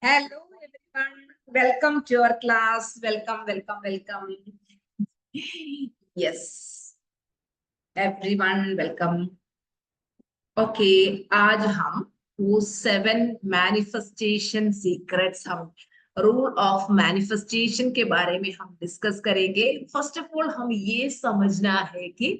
Hello everyone, welcome to our class. Welcome. Yes, everyone, welcome. Okay, आज हम वो 7 manifestation secrets हम rule of manifestation के बारे में हम डिस्कस करेंगे। फर्स्ट ऑफ ऑल हम ये समझना है कि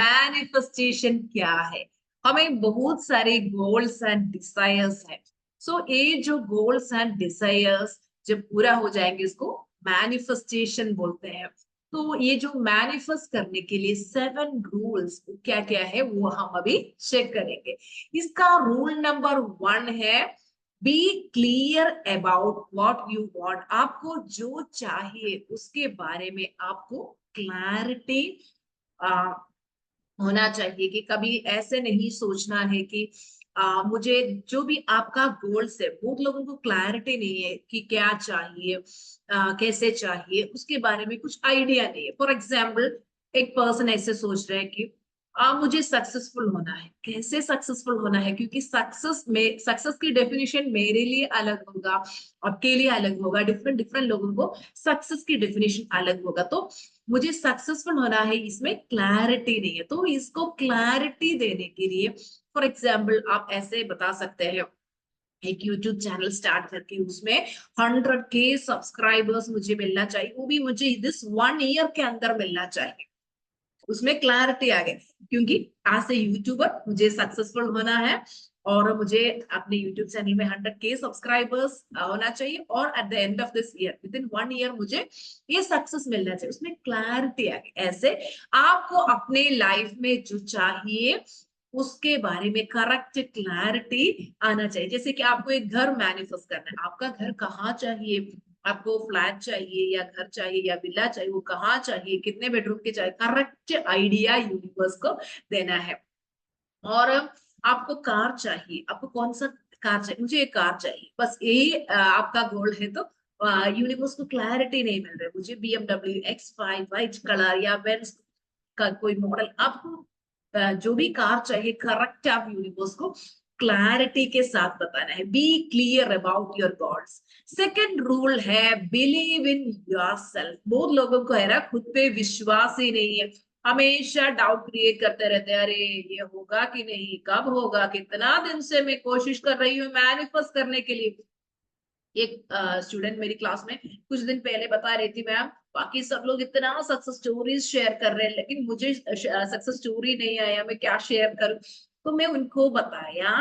मैनिफेस्टेशन क्या है। हमें बहुत सारे गोल्स एंड डिजायर्स हैं। सो ये जो गोल्स एंड डिजायर्स जब पूरा हो जाएंगे इसको मैनिफेस्टेशन बोलते हैं। तो ये जो मैनिफेस्ट करने के लिए 7 रूल्स क्या क्या है वो हम अभी चेक करेंगे। इसका रूल नंबर 1 है be clear about what you want. आपको जो चाहिए उसके बारे में आपको क्लैरिटी होना चाहिए कि कभी ऐसे नहीं सोचना है कि मुझे जो भी आपका गोल्स है, बहुत लोगों को क्लैरिटी नहीं है कि क्या चाहिए, कैसे चाहिए, उसके बारे में कुछ आइडिया नहीं है। फॉर एग्जाम्पल एक पर्सन ऐसे सोच रहे हैं कि मुझे सक्सेसफुल होना है। कैसे सक्सेसफुल होना है, क्योंकि सक्सेस की डेफिनेशन मेरे लिए अलग होगा, आपके लिए अलग होगा, डिफरेंट डिफरेंट लोगों को सक्सेस की डेफिनेशन अलग होगा। तो मुझे सक्सेसफुल होना है, इसमें क्लैरिटी नहीं है। तो इसको क्लैरिटी देने के लिए फॉर एग्जाम्पल आप ऐसे बता सकते हैं एक यूट्यूब चैनल स्टार्ट करके उसमें 100K सब्सक्राइबर्स मुझे मिलना चाहिए, वो भी मुझे दिस 1 ईयर के अंदर मिलना चाहिए। उसमें क्लैरिटी आ गई, क्योंकि एज ए यूट्यूबर मुझे सक्सेसफुल होना है और मुझे अपने यूट्यूब चैनल में 100K सब्सक्राइबर्स होना चाहिए और at the end of this year with in 1 year मुझे ये सक्सेस मिलना चाहिए। उसमें क्लैरिटी आ गई। ऐसे आपको अपने लाइफ में जो चाहिए उसके बारे में करेक्ट क्लैरिटी आना चाहिए। जैसे कि आपको एक घर मैनिफेस्ट करना है, आपका घर कहाँ चाहिए, आपको फ्लैट चाहिए या घर चाहिए या विला चाहिए, वो कहाँ चाहिए, कितने बेडरूम के चाहिए, करेक्ट आइडिया यूनिवर्स को देना है। और आपको कार चाहिए, आपको कौन सा कार चाहिए, मुझे एक कार चाहिए, बस यही आपका गोल है। तो यूनिवर्स को क्लैरिटी नहीं मिल रही, मुझे BMW X5 व्हाइट कलर या बेंज का कोई मॉडल, आपको जो भी कार चाहिए करेक्ट आप यूनिवर्स को क्लैरिटी के साथ बताना है। Be clear about your goals. Second rule है बिलीव इन योरसेल्फ। बहुत लोगों को है ना खुद पे विश्वास ही नहीं है, हमेशा डाउट क्रिएट करते रहते हैं, अरे ये होगा कि नहीं, कब होगा, कितना दिन से मैं कोशिश कर रही हूँ मैनिफेस्ट करने के लिए। एक स्टूडेंट मेरी क्लास में कुछ दिन पहले बता रही थी, मैम बाकी सब लोग इतना सक्सेस स्टोरीज शेयर कर रहे हैं लेकिन मुझे सक्सेस स्टोरी नहीं आया, मैं क्या शेयर करूं। तो मैं उनको बताया,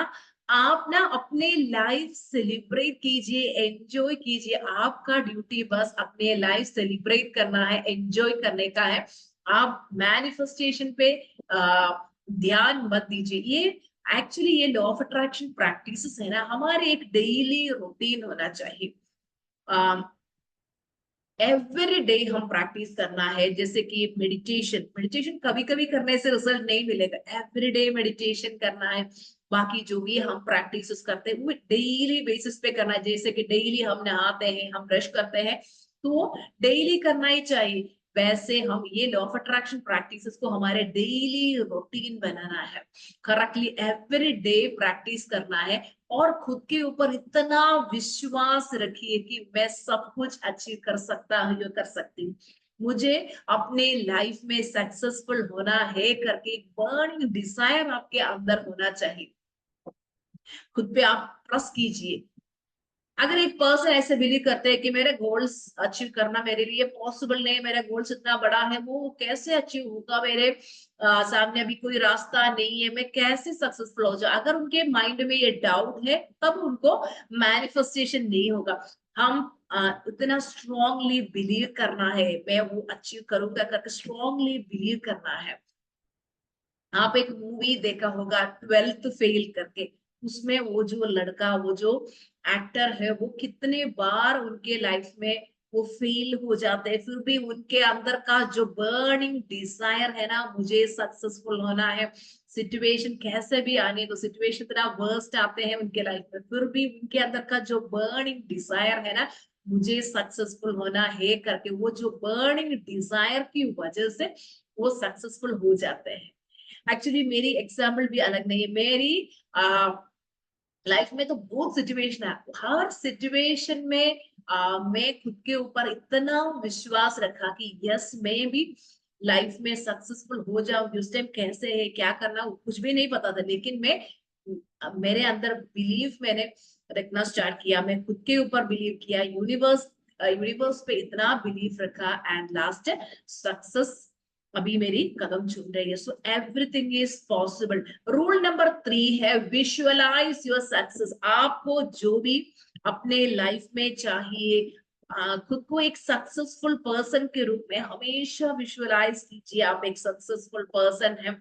आप ना अपने लाइफ सेलिब्रेट कीजिए, एंजॉय कीजिए। आपका ड्यूटी बस अपने लाइफ सेलिब्रेट करना है, एंजॉय करने का है। आप मैनिफेस्टेशन पे ध्यान मत दीजिए। ये एक्चुअली ये लॉ ऑफ अट्रैक्शन प्रैक्टिसेस है ना, हमारे एक डेली रूटीन होना चाहिए। एवरी डे हम प्रैक्टिस करना है। जैसे कि मेडिटेशन, मेडिटेशन कभी कभी करने से रिजल्ट नहीं मिलेगा, एवरी डे मेडिटेशन करना है। बाकी जो भी हम प्रैक्टिस करते हैं वो डेली बेसिस पे करना है। जैसे कि डेली हम नहाते हैं, हम ब्रश करते हैं, तो डेली करना ही चाहिए। वैसे हम ये लॉ ऑफ अट्रैक्शन प्रैक्टिसेस को हमारे डेली रूटीन बनाना है, करेक्टली एवरी डे प्रैक्टिस करना है। और खुद के ऊपर इतना विश्वास रखिए कि मैं सब कुछ अचीव कर सकता हूँ, जो कर सकती हूँ। मुझे अपने लाइफ में सक्सेसफुल होना है करके एक बर्निंग डिजायर आपके अंदर होना चाहिए। खुद पे आप ट्रस्ट कीजिए। अगर एक पर्सन ऐसे बिलीव करते हैं कि मेरे गोल्स अचीव करना मेरे लिए पॉसिबल नहीं है, मेरा गोल्स इतना बड़ा है, वो कैसे अचीव होगा, मेरे सामने अभी कोई रास्ता नहीं है, मैं कैसे सक्सेसफुल हो जाऊं, अगर उनके माइंड में ये डाउट है तब उनको मैनिफेस्टेशन नहीं होगा। हम इतना स्ट्रांगली बिलीव करना है, मैं वो अचीव करूंगा करके स्ट्रांगली बिलीव करना है। आप एक मूवी देखा होगा 12th फेल करके, उसमें वो जो लड़का, वो जो एक्टर है, वो कितने बार उनके लाइफ में वो फेल हो जाते हैं, फिर भी उनके अंदर का जो बर्निंग डिजायर है ना, मुझे सक्सेसफुल होना है। सिचुएशन कैसे भी आने, तो सिचुएशन इतना वर्स्ट आते हैं उनके लाइफ में, फिर भी उनके अंदर का जो बर्निंग डिजायर है ना, मुझे सक्सेसफुल होना है करके, वो जो बर्निंग डिजायर की वजह से वो सक्सेसफुल हो जाते हैं। एक्चुअली मेरी एग्जाम्पल भी अलग नहीं है। मेरी लाइफ में तो बहुत सिचुएशन है, हर सिचुएशन में मैं खुद के ऊपर इतना विश्वास रखा कि यस मैं भी लाइफ में सक्सेसफुल हो जाऊंगी। उस टाइम कैसे है क्या करना वो कुछ भी नहीं पता था, लेकिन मैं मेरे अंदर बिलीव मैंने रखना स्टार्ट किया, मैं खुद के ऊपर बिलीव किया, यूनिवर्स पे इतना बिलीव रखा, एंड लास्ट सक्सेस अभी मेरी कदम चूम रही है। So everything is possible. Rule number 3 है विजुअलाइज योर सक्सेस। आपको जो भी अपने लाइफ में चाहिए, खुद को एक सक्सेसफुल पर्सन के रूप में हमेशा विजुअलाइज कीजिए, आप एक सक्सेसफुल पर्सन है।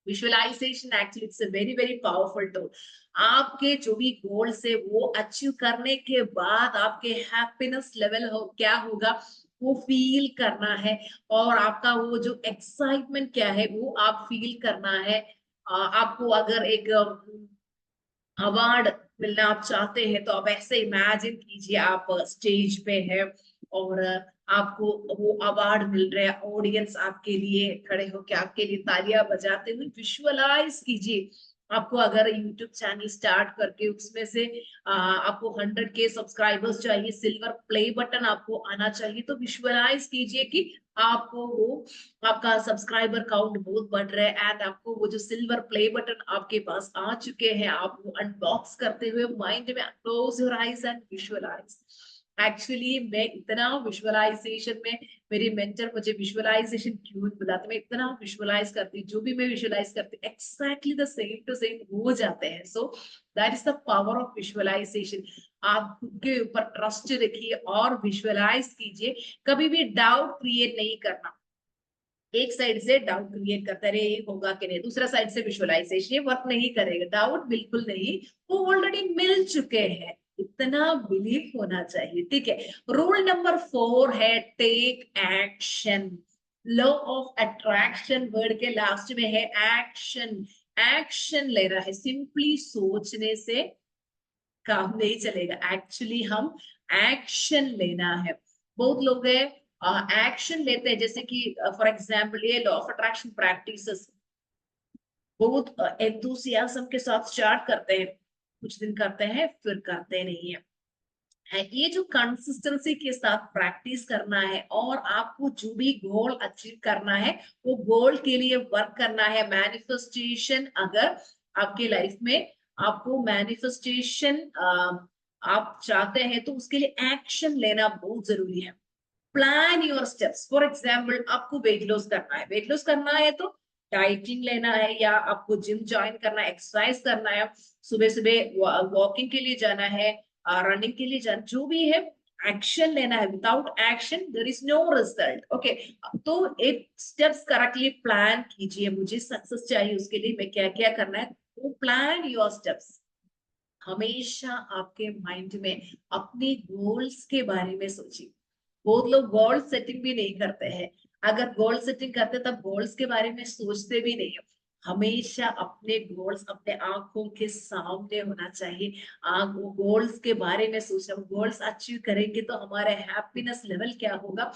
Visualization actually it's a very very powerful tool. आपके जो भी गोल्स है वो अचीव करने के बाद आपके हैप्पीनेस लेवल हो क्या होगा वो फील करना है, और आपका वो जो एक्साइटमेंट क्या है वो आप फील करना है। आपको अगर एक अवार्ड मिलना आप चाहते हैं तो आप ऐसे इमेजिन कीजिए आप स्टेज पे है और आपको वो अवार्ड मिल रहा है, ऑडियंस आपके लिए खड़े होकर आपके लिए तालियां बजाते हुए विजुअलाइज कीजिए। आपको अगर यूट्यूब चैनल स्टार्ट करके उसमें से आपको 100K सब्सक्राइबर्स चाहिए, सिल्वर प्ले बटन आपको आना चाहिए, तो विजुअलाइज कीजिए कि आपको वो आपका सब्सक्राइबर काउंट बहुत बढ़ रहा है एंड आपको वो जो सिल्वर प्ले बटन आपके पास आ चुके हैं, आप वो अनबॉक्स करते हुए माइंड में close your eyes and visualize. Actually मैं इतना विजुअलाइजेशन में, मेरी मेंटर मुझे विजुअलाइजेशन क्यों बताते, मैं इतना विजुअलाइज करती हूँ, जो भी मैं विजुअलाइज करती हूँ exactly the same to same हो जाते हैं। So that is the power of visualization. आप खुद के ऊपर ट्रस्ट रखिए और विजुअलाइज कीजिए, कभी भी डाउट क्रिएट नहीं करना। एक साइड से डाउट क्रिएट करता रहे ये होगा कि नहीं, दूसरा साइड से विजुअलाइजेशन, ये वर्क नहीं करेगा, डाउट बिल्कुल नहीं, वो ऑलरेडी मिल चुके हैं, इतना बिलीव होना चाहिए। ठीक है। रूल नंबर 4 है take action. Law of attraction word के लास्ट में है एक्शन। एक्शन ले रहा है, सिंपली सोचने से काम नहीं चलेगा, एक्चुअली हम एक्शन लेना है। बहुत लोग है एक्शन लेते हैं, जैसे कि फॉर एग्जाम्पल ये लॉ ऑफ अट्रैक्शन प्रैक्टिसेस बहुत एंथुसियाज्म के साथ स्टार्ट करते हैं, कुछ दिन करते हैं फिर करते नहीं है ये जो कंसिस्टेंसी के साथ प्रैक्टिस करना है और आपको जो भी गोल अचीव करना है वो गोल के लिए वर्क करना है। मैनिफेस्टेशन, अगर आपके लाइफ में आपको मैनिफेस्टेशन आप चाहते हैं तो उसके लिए एक्शन लेना बहुत जरूरी है। Plan your steps. For example आपको वेट लॉस करना है, वेट लॉस करना है तो डाइटिंग लेना है, या आपको जिम ज्वाइन करना है, एक्सरसाइज करना है, सुबह सुबह वॉकिंग के लिए जाना है, रनिंग के लिए जाना, जो भी है एक्शन लेना है। Without action there is no result. Okay, तो एक स्टेप्स करेक्टली प्लान कीजिए, मुझे सक्सेस चाहिए उसके लिए मैं क्या क्या करना है, वो प्लान योर स्टेप्स। हमेशा आपके माइंड में अपने गोल्स के बारे में सोचिए। बहुत लोग गोल सेटिंग भी नहीं करते हैं, अगर गोल सेटिंग करते तब गोल्स के बारे में सोचते भी नहीं है। हमेशा अपने गोल्स अपने आंखों के सामने होना चाहिए, आंख गोल्स के बारे में सोचना, गोल्स अचीव करेंगे तो हमारे हैप्पीनेस लेवल क्या होगा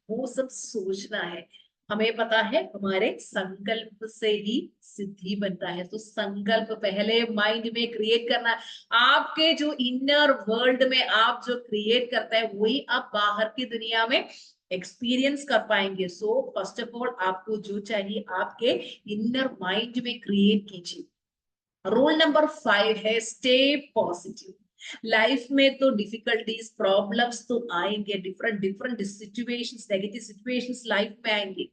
वो सब सोचना है। हमें पता है हमारे संकल्प से ही सिद्धि बनता है, तो संकल्प पहले माइंड में क्रिएट करना। आपके जो इनर वर्ल्ड में आप जो क्रिएट करता है वही आप बाहर की दुनिया में एक्सपीरियंस कर पाएंगे। सो फर्स्ट ऑफ ऑल आपको जो चाहिए आपके इनर माइंड में क्रिएट कीजिए। रूल नंबर 5 है स्टे पॉजिटिव। लाइफ में तो डिफिकल्टीज प्रॉब्लम्स तो आएंगे, different different situations, negative situations life में आएंगे,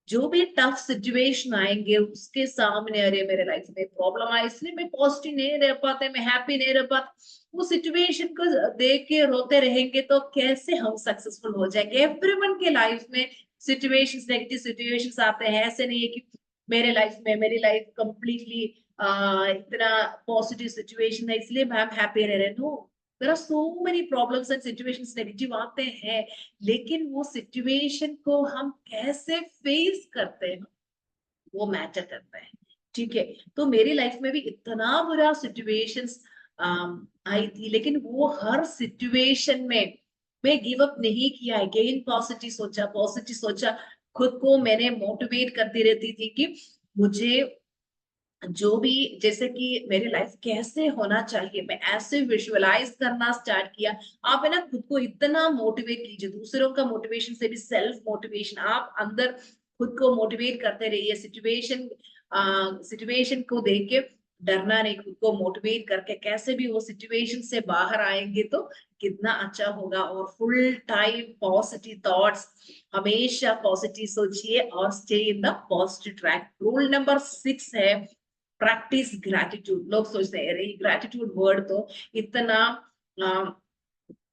जो भी टफ सिचुएशन आएंगे उसके सामने, अरे मेरे लाइफ में प्रॉब्लम आई इसलिए मैं पॉजिटिव नहीं रह पाते, मैं हैप्पी नहीं रह पाता, वो सिचुएशन को देख के रोते रहेंगे तो कैसे हम सक्सेसफुल हो जाएंगे। एवरीवन के लाइफ में सिचुएशंस, नेगेटिव सिचुएशंस आते हैं, ऐसे नहीं है कि मेरे लाइफ में, मेरी लाइफ कंप्लीटली इतना पॉजिटिव सिचुएशन है इसलिए मैम हैप्पी रह रहे। No, there are so many problems and situations negative आते हैं, लेकिन वो सिचुएशन को हम कैसे फेस करते हैं वो मैटर करता है। ठीक है, तो मेरी लाइफ में भी इतना बुरा सिचुएशंस आई थी, लेकिन वो हर सिचुएशन में मैं गिव अप नहीं किया, अगेन पॉजिटिव सोचा, पॉजिटिव सोचा, खुद को मैंने मोटिवेट करती रहती थी कि मुझे जो भी, जैसे कि मेरी लाइफ कैसे होना चाहिए, मैं ऐसे विजुअलाइज करना स्टार्ट किया। आप है ना खुद को इतना मोटिवेट कीजिए, दूसरों का मोटिवेशन से भी सेल्फ मोटिवेशन, आप अंदर खुद को मोटिवेट करते रहिए। सिचुएशन को देख के डरना नहीं, खुद को मोटिवेट करके कैसे भी वो सिचुएशन से बाहर आएंगे तो कितना अच्छा होगा। और फुल टाइम पॉजिटिव थॉट्स, हमेशा पॉजिटिव सोचिए और stay in the positive track. Rule number 6 है प्रैक्टिस ग्रैटिट्यूड। लोग सोचते हैं अरे ग्रैटिट्यूड वर्ड तो इतना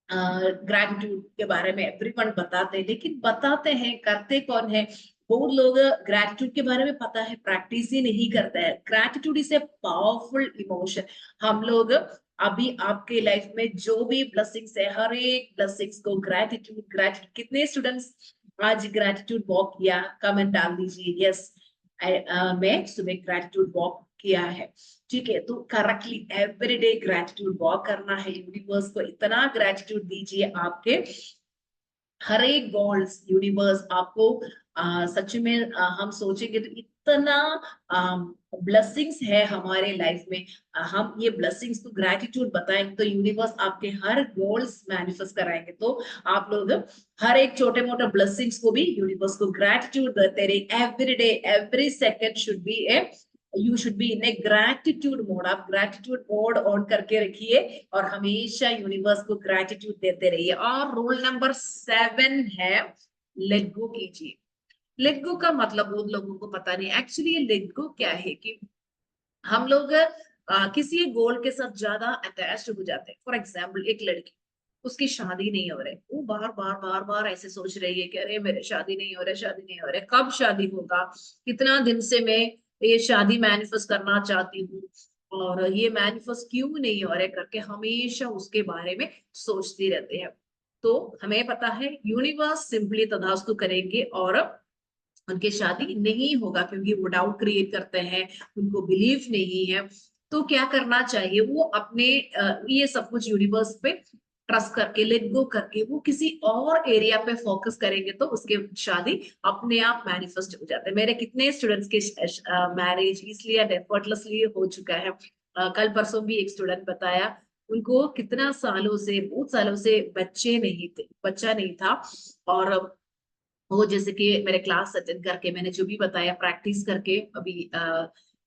ग्रैटिट्यूड के बारे में एवरीवन बताते हैं, लेकिन बताते हैं करते कौन है? बहुत लोग ग्रैटिट्यूड के बारे में पता है, प्रैक्टिस ही नहीं करता है। Gratitude is a powerful emotion. हम लोग अभी आपके लाइफ में जो भी ब्लेसिंग्स है, हर एक ब्लेसिंग्स को ग्रैटिट्यूड ग्रैटिट्यूड। कितने स्टूडेंट्स आज ग्रैटिट्यूड वॉक किया? कमेंट डाल दीजिए यस मैं सुबह ग्रैटिट्यूड वॉक किया है। ठीक है, तो करेक्टली एवरीडे ग्रैटिट्यूड वॉक करना है। यूनिवर्स को इतना ग्रैटिट्यूड दीजिए, आपके हर एक गोल्स यूनिवर्स आपको सच में हम सोचेंगे तो इतना ब्लेसिंग्स है हमारे लाइफ में। हम ये ब्लेसिंग्स को ग्रैटिट्यूड बताएं तो यूनिवर्स आपके हर गोल्स मैनिफेस्ट कराएंगे। तो आप लोग हर एक छोटे मोटे ब्लेसिंग्स को भी यूनिवर्स को ग्रैटिट्यूड देते रहे। Every day every second should be A, you should be in A gratitude mode. आप ग्रैटिट्यूड मोड ऑन करके रखिए और हमेशा यूनिवर्स को ग्रैटिट्यूड देते रहिए। और रूल नंबर 7 है लेट गो कीजिए। लेट गो का मतलब बहुत लोगों को पता नहीं एक्चुअली ये लेट गो क्या है। कि हम लोग किसी एक गोल के साथ ज्यादा अटैच हो जाते हैं। फॉर एग्जाम्पल एक लड़की, उसकी शादी नहीं हो रही, वो बार बार बार बार ऐसे सोच रही है कि अरे मेरे शादी नहीं हो रहा, शादी नहीं हो रहा, कब शादी होगा? कितना दिन से मैं ये शादी मैनिफेस्ट करना चाहती हूँ और ये मैनिफेस्ट क्यों नहीं हो रहा है करके हमेशा उसके बारे में सोचती रहते हैं। तो हमें पता है यूनिवर्स सिंपली तथास्तु करेंगे और उनके शादी नहीं होगा, क्योंकि वो डाउट क्रिएट करते हैं, उनको बिलीव नहीं है। तो क्या करना चाहिए? वो अपने ये सब कुछ यूनिवर्स पे ट्रस्ट करके लेट गो करके वो किसी और एरिया पे फोकस करेंगे तो उसके शादी अपने आप मैनिफेस्ट हो जाते हैं। मेरे कितने स्टूडेंट्स के मैरिज इसलिए एफर्टलेसली हो चुका है। कल परसों भी एक स्टूडेंट बताया, उनको कितना सालों से, बहुत सालों से बच्चे नहीं थे, बच्चा नहीं था। और वो जैसे कि मेरे क्लास अटेंड करके मैंने जो भी बताया प्रैक्टिस करके अभी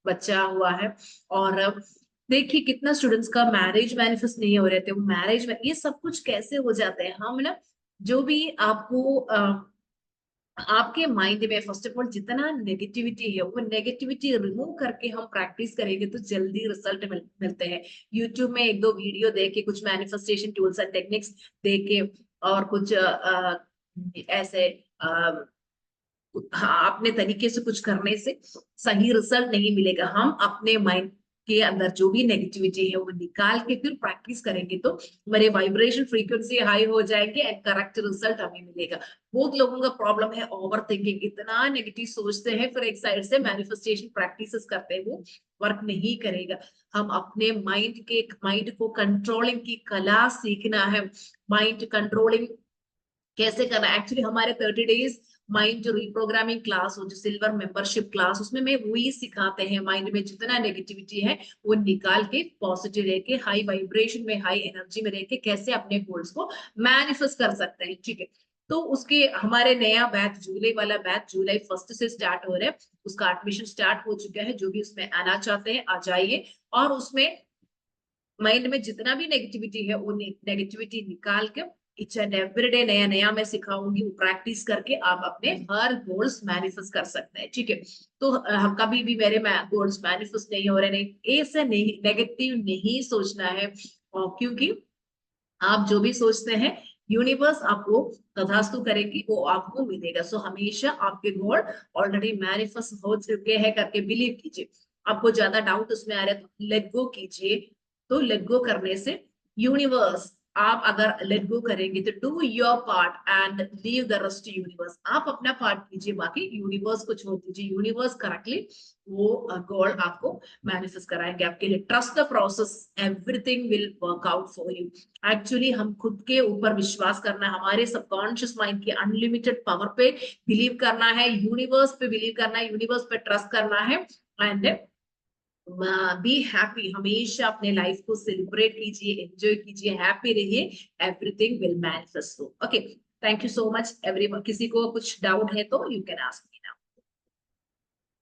बच्चा हुआ है। और देखिए कितना स्टूडेंट्स का मैरिज मैनिफेस्ट नहीं हो रहे थे, वो मैरिज में ये सब कुछ कैसे हो जाते हैं? हम ना जो भी आपको आपके माइंड में फर्स्ट ऑफ ऑल जितना नेगेटिविटी है वो नेगेटिविटी रिमूव करके हम प्रैक्टिस करेंगे तो जल्दी रिजल्ट मिलते हैं। यूट्यूब में एक दो वीडियो देख के, कुछ मैनिफेस्टेशन टूल्स एंड टेक्निक्स देख के और कुछ ऐसे हाँ अपने तरीके से कुछ करने से सही रिजल्ट नहीं मिलेगा। हम अपने माइंड के अंदर जो भी नेगेटिविटी है वो निकाल के फिर प्रैक्टिस करेंगे तो हमारे वाइब्रेशन फ्रीक्वेंसी हाई हो जाएंगे एंड करेक्ट रिजल्ट हमें मिलेगा। बहुत लोगों का प्रॉब्लम है ओवर थिंकिंग, इतना नेगेटिव सोचते हैं फिर एक साइड से मैनिफेस्टेशन प्रैक्टिसेस करते हैं वो वर्क नहीं करेगा। हम अपने माइंड को कंट्रोलिंग की कला सीखना है। माइंड कंट्रोलिंग कैसे करना है? एक्चुअली हमारे 30 डेज माइंड जो रिप्रोग्रामिंग क्लास हो, जो सिल्वर मेंबरशिप क्लास, उसमें मैं वही सिखाते हैं। माइंड में जितना नेगेटिविटी है वो निकाल के पॉजिटिव रह के हाई वाइब्रेशन में, हाई एनर्जी में रह के कैसे अपने गोल्स को मैनिफेस्ट कर सकते हैं। ठीक है, तो उसके हमारे नया बैच जुलाई वाला बैच जुलाई 1 से स्टार्ट हो रहा है, उसका एडमिशन स्टार्ट हो चुका है। जो भी उसमें आना चाहते हैं आ जाइए। और उसमें माइंड में जितना भी नेगेटिविटी है वो नेगेटिविटी निकाल के इच एंड एवरी डे नया नया मैं सिखाऊंगी। वो प्रैक्टिस करके आप अपने हर गोल्स मैनिफेस्ट कर सकते हैं। ठीक है, तो हम कभी भी मेरे गोल्स मैनिफेस्ट नहीं हो रहे, नहीं ऐसे नहीं, नेगेटिव नहीं सोचना है। और क्योंकि आप जो भी सोचते हैं यूनिवर्स आपको तथास्तु करेगी, वो आपको मिलेगा। सो हमेशा आपके गोल ऑलरेडी मैनिफेस्ट हो चुके हैं करके बिलीव कीजिए। आपको ज्यादा डाउट उसमें आ रहा है तो लेट गो कीजिए। तो लेट गो करने से यूनिवर्स, आप अगर लेट गो करेंगे तो do your part and leave the rest to universe. आप अपना पार्ट कीजिए, बाकी यूनिवर्स को छोड़ दीजिए। यूनिवर्स करेक्टली वो गोल आपको मैनिफेस्ट कराएंगे आपके लिए। Trust the process, everything will work out for you. Actually हम खुद के ऊपर विश्वास करना है, हमारे सबकॉन्शियस माइंड की अनलिमिटेड पावर पे बिलीव करना है, यूनिवर्स पे बिलीव करना है, यूनिवर्स पे ट्रस्ट करना है एंड बी हैप्पी, हमेशा अपने लाइफ को सेलिब्रेट कीजिए, एंजॉय कीजिए, हैप्पी रहिए, everything will manifest. Okay, thank you so much everyone. किसी को कुछ डाउट है तो यू कैन आस्क मी।